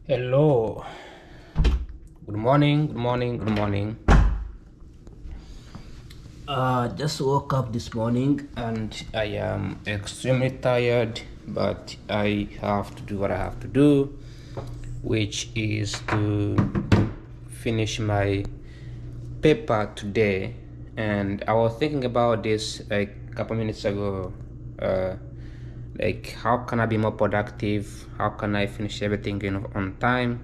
Hello, good morning, good morning, good morning. Just woke up this morning and I am extremely tired, but I have to do what I have to do, which is to finish my paper today. And I was thinking about this like a couple minutes ago. Like, how can I be more productive? How can I finish everything on time?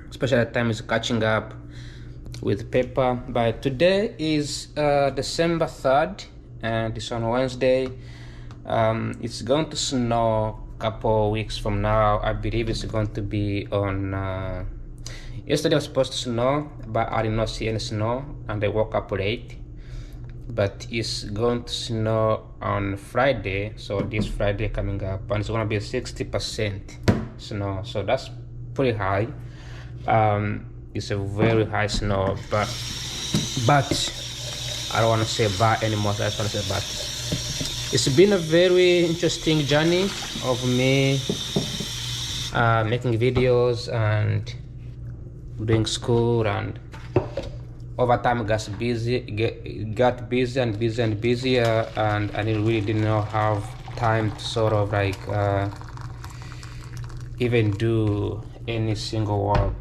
Especially time is catching up with paper. But today is December 3rd and it's on Wednesday. It's going to snow a couple weeks from now. I believe it's going to be on yesterday was supposed to snow, but I did not see any snow and I woke up late. But it's going to snow on Friday, so this Friday coming up, and it's going to be 60% snow, so that's pretty high. It's a very high snow, but I don't want to say but anymore, so I just want to say but. It's been a very interesting journey of me making videos and doing school, and over time got busy and busier, and I really did not have time to sort of like even do any single work.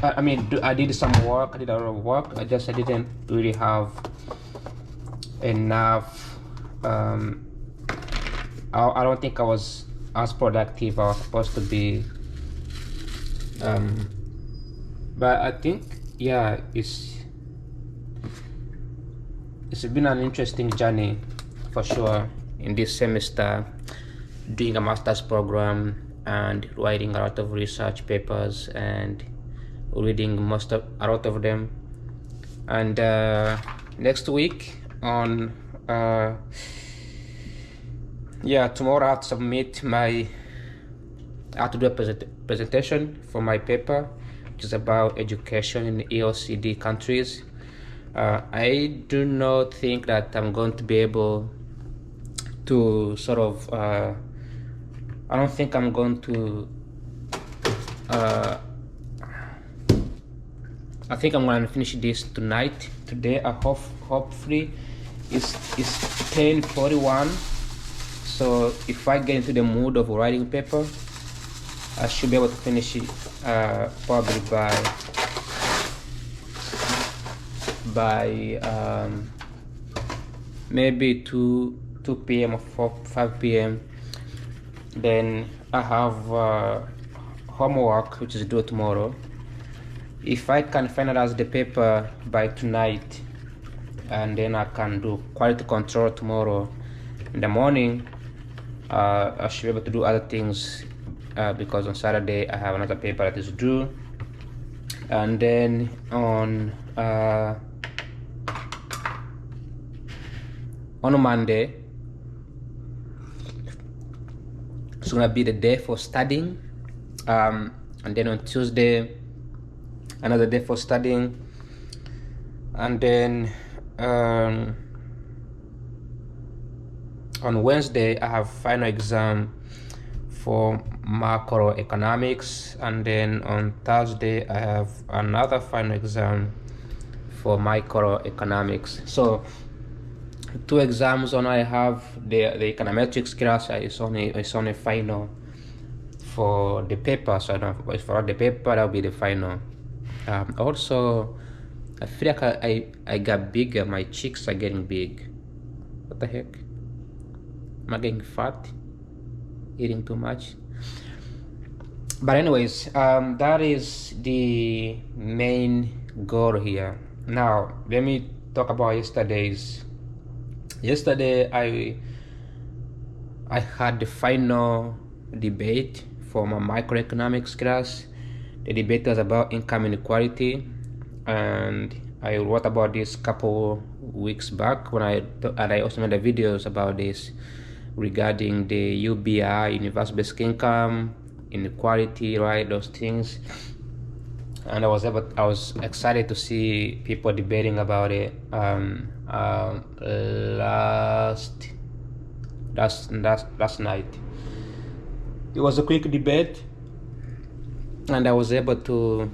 I did some work, I did a lot of work, I didn't really have enough. I don't think I was as productive I was supposed to be. But I think, yeah, it's been an interesting journey for sure in this semester, doing a master's program and writing a lot of research papers and reading a lot of them. And next week on tomorrow I have to submit I have to do a presentation for my paper, which is about education in OECD countries. I do not think that I'm going to be able to sort of I don't think I'm going to I think I'm gonna finish this today. I hopefully it's 10:41, so if I get into the mood of writing paper, I should be able to finish it probably by maybe 2 p.m. or 5 p.m. Then I have homework which is due tomorrow. If I can finalize the paper by tonight, and then I can do quality control tomorrow in the morning, I should be able to do other things because on Saturday I have another paper that is due, and then on Monday it's gonna be the day for studying, and then on Tuesday another day for studying, and then on Wednesday I have final exam for macroeconomics, and then on Thursday I have another final exam for microeconomics. So 2 exams on I have the econometrics class is only final for the paper, so I don't for the paper that'll be the final. Also I feel like I got bigger, my cheeks are getting big. What the heck? Am I getting fat? Eating too much? But anyways, that is the main goal here. Now let me talk about yesterday I had the final debate for my microeconomics class. The debate was about income inequality, and I wrote about this couple weeks back and I also made the videos about this regarding the UBI, universal basic income, inequality, right, those things. And I was excited to see people debating about it last night. It was a quick debate, and I was able to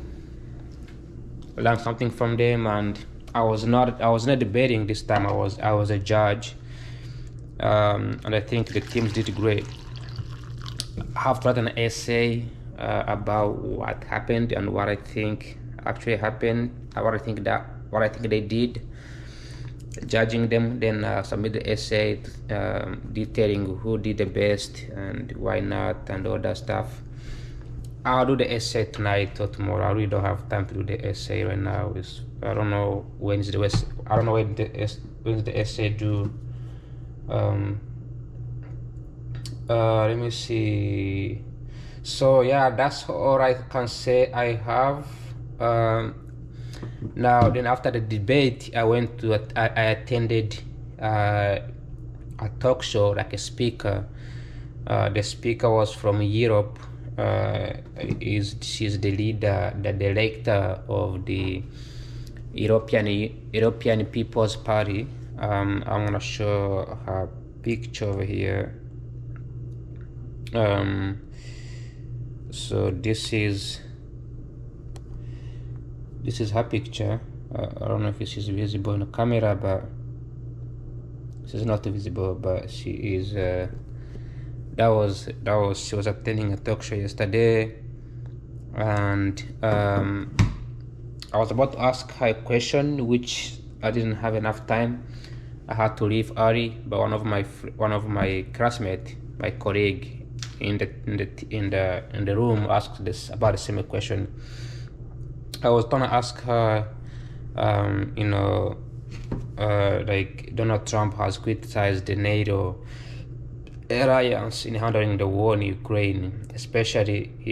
learn something from them. And I was not debating this time. I was a judge, and I think the teams did great. I have to write an essay about what happened and what I think actually happened, what I think they did, judging them. Then submit the essay detailing who did the best and why not and all that stuff. I'll do the essay tonight or tomorrow. I really don't have time to do the essay right now. I don't know I don't know when's the essay due. Um, Let me see. So yeah, that's all I can say I have. Um, Now then, after the debate, I attended a talk show like a speaker. The speaker was from Europe. She's the leader, the director of the European People's Party. I'm gonna show her picture over here. So this is her picture. I don't know if this is visible in the camera, but this is not visible. But she is. She was attending a talk show yesterday, and I was about to ask her a question, which I didn't have enough time. I had to leave early, but one of my classmates, my colleague in the room, asked this about the same question. I was gonna ask her, like Donald Trump has criticized the NATO alliance in handling the war in Ukraine, he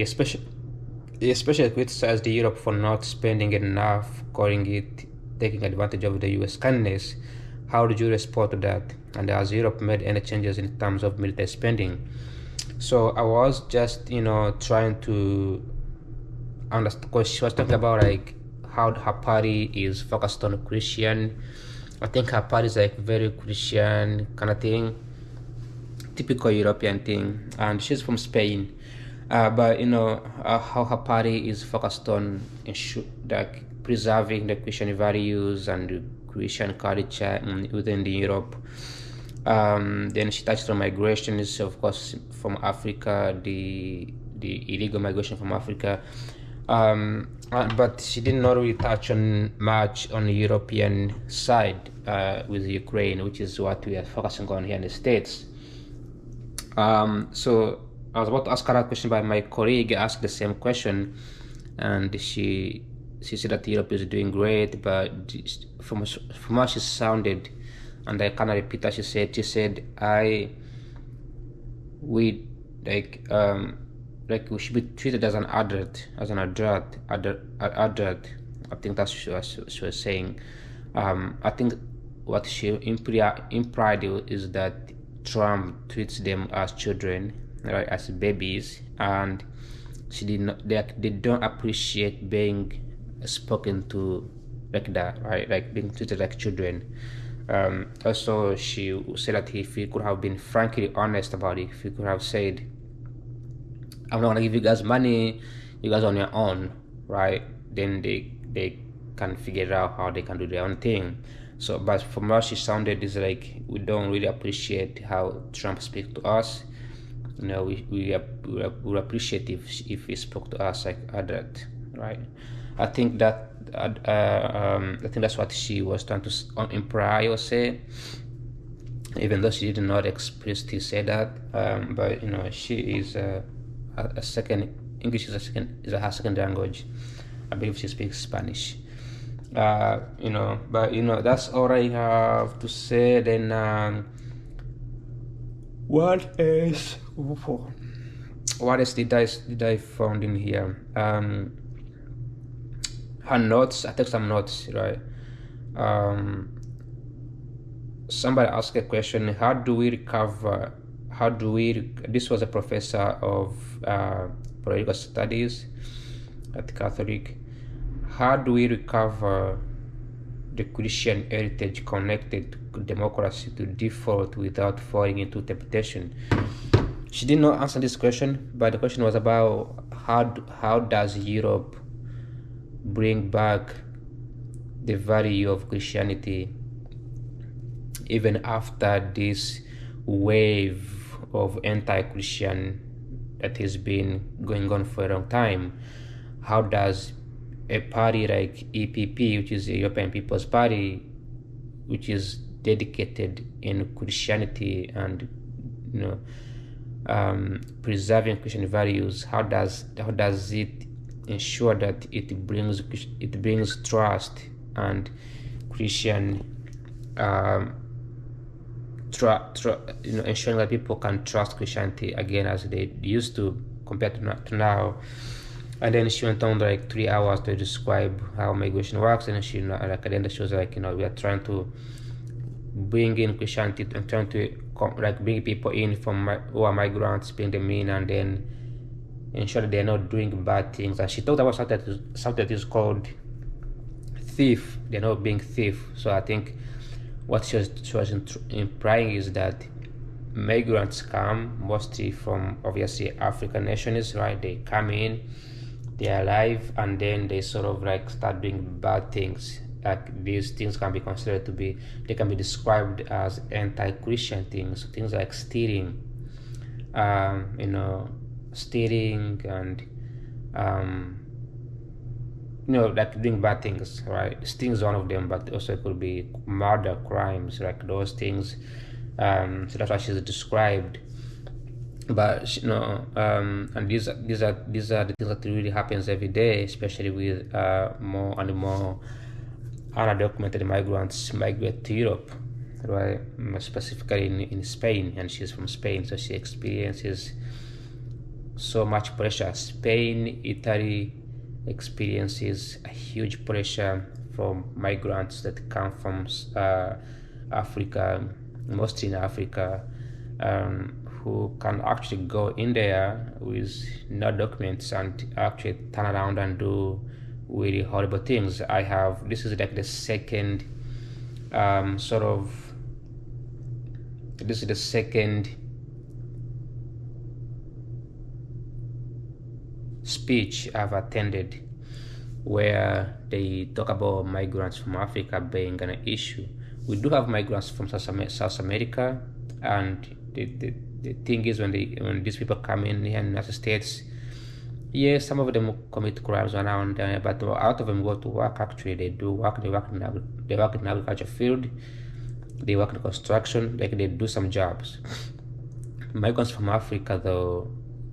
especially criticized Europe for not spending enough, calling it taking advantage of the US kindness. How did you respond to that? And has Europe made any changes in terms of military spending? So I was just, trying to understand, because she was talking about like how her party is focused on Christian. I think her party is like very Christian kind of thing, typical European thing, and she's from Spain. But how her party is focused on like preserving the Christian values and the Christian culture within the Europe. Then she touched on migration, is of course from Africa, the illegal migration from Africa. But she did not really touch on much on the European side with Ukraine, which is what we are focusing on here in the States. So I was about to ask her a question, but my colleague asked the same question, and she said that Europe is doing great, but from how she sounded, and I kind of repeat what she said. She said, we like we should be treated as an adult. I think that's what she was saying. I think what she implied is that Trump treats them as children, right, as babies, and they don't appreciate being spoken to like that, right, like being treated like children. Also, she said that if he could have been frankly honest about it, if he could have said, I'm not gonna give you guys money, you guys on your own, right? Then they can figure out how they can do their own thing. So, but from how she sounded, is like we don't really appreciate how Trump speaks to us. We appreciate if he spoke to us like that, right? I think that's what she was trying to imply or say, even though she did not explicitly say that. But she is a second English is her second language. I believe she speaks Spanish. But that's all I have to say. Then what else did I found in here? Her notes. I took some notes, right? Somebody asked a question: how do we recover? This was a professor of political studies at Catholic. How do we recover the Christian heritage connected to democracy to default without falling into temptation? She did not answer this question, but the question was about how does Europe bring back the value of Christianity even after this wave of anti-Christian that has been going on for a long time? How does a party like EPP, which is the European People's Party, which is dedicated in Christianity and preserving Christian values, how does it ensure that it brings trust and Christian ensuring that people can trust Christianity again as they used to compared to now. And then she went on like 3 hours to describe how migration works, and she like at the end she was like, we are trying to bring in Christianity and trying to like bring people in who are migrants, bring them in, and then ensure that they're not doing bad things. And she talked about something that is called thief. They're not being thief. So I think what she was implying is that migrants come mostly from obviously African nations, right? They come in, they're alive, and then they sort of like start doing bad things. Like these things can be considered to be, they can be described as anti-Christian things like stealing, stealing and like doing bad things, right? Stealing is one of them, but also it could be murder, crimes, like those things. So that's what she's described. But and these are the things that really happens every day, especially with more and more undocumented migrants migrate to Europe, right? Specifically in Spain, and she's from Spain, so she experiences so much pressure. Spain, Italy experiences a huge pressure from migrants that come from Africa, mostly in Africa, who can actually go in there with no documents and actually turn around and do really horrible things. This is like the second speech I've attended where they talk about migrants from Africa being an issue. We do have migrants from South America, and the thing is, when these people come in here in the United States, yes, some of them commit crimes around there, but a lot of them go to work. Actually, they do work. They work in the agriculture field. They work in construction. Like they do some jobs. Migrants from Africa, though,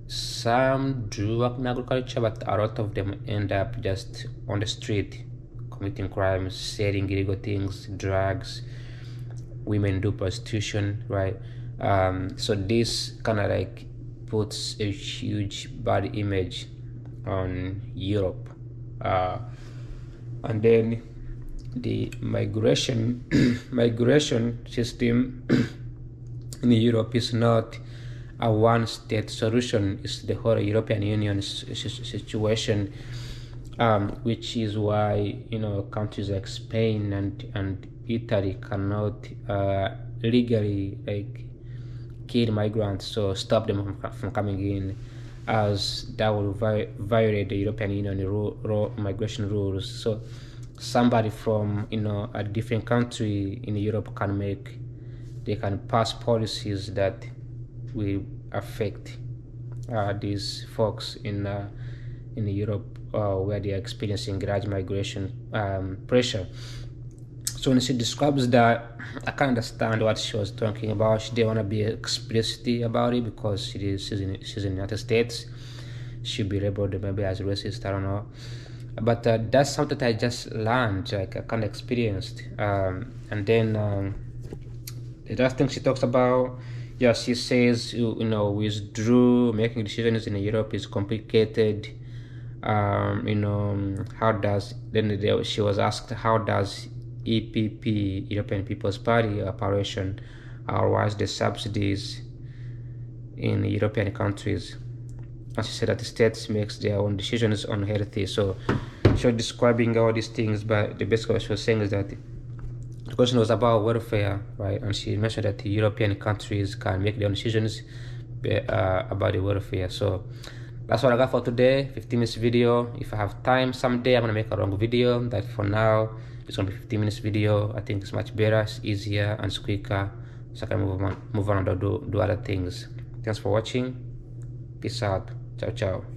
some do work in agriculture, but a lot of them end up just on the street, committing crimes, selling illegal things, drugs. Women do prostitution, right? So this kind of like puts a huge bad image on Europe, and then the migration system in Europe is not a one-state solution. It's the whole European Union situation, which is why countries like Spain and Italy cannot legally like kill migrants, so stop them from coming in, as that will violate the European Union migration rules. So somebody from a different country in Europe they can pass policies that will affect these folks in Europe where they are experiencing large migration pressure. So when she describes that, I can understand what she was talking about. She didn't want to be explicit about it because she's in the United States. She'll be labeled maybe as racist, I don't know. But that's something that I just learned, like I kind of experienced. And then the last thing she talks about, she says, withdrew, making decisions in Europe is complicated. She was asked, how does EPP, European People's Party operation, outweighs the subsidies in European countries? And she said that the states makes their own decisions on healthy. So she was describing all these things, but the basic what she was saying is that the question was about welfare, right? And she mentioned that the European countries can make their own decisions about the welfare. So that's all I got for today. 15 minutes video. If I have time someday, I'm gonna make a long video. That for now, it's gonna be 15 minutes video. I think it's much better, it's easier, and it's quicker, so I can move on and do other things. Thanks for watching. Peace out. Ciao, ciao.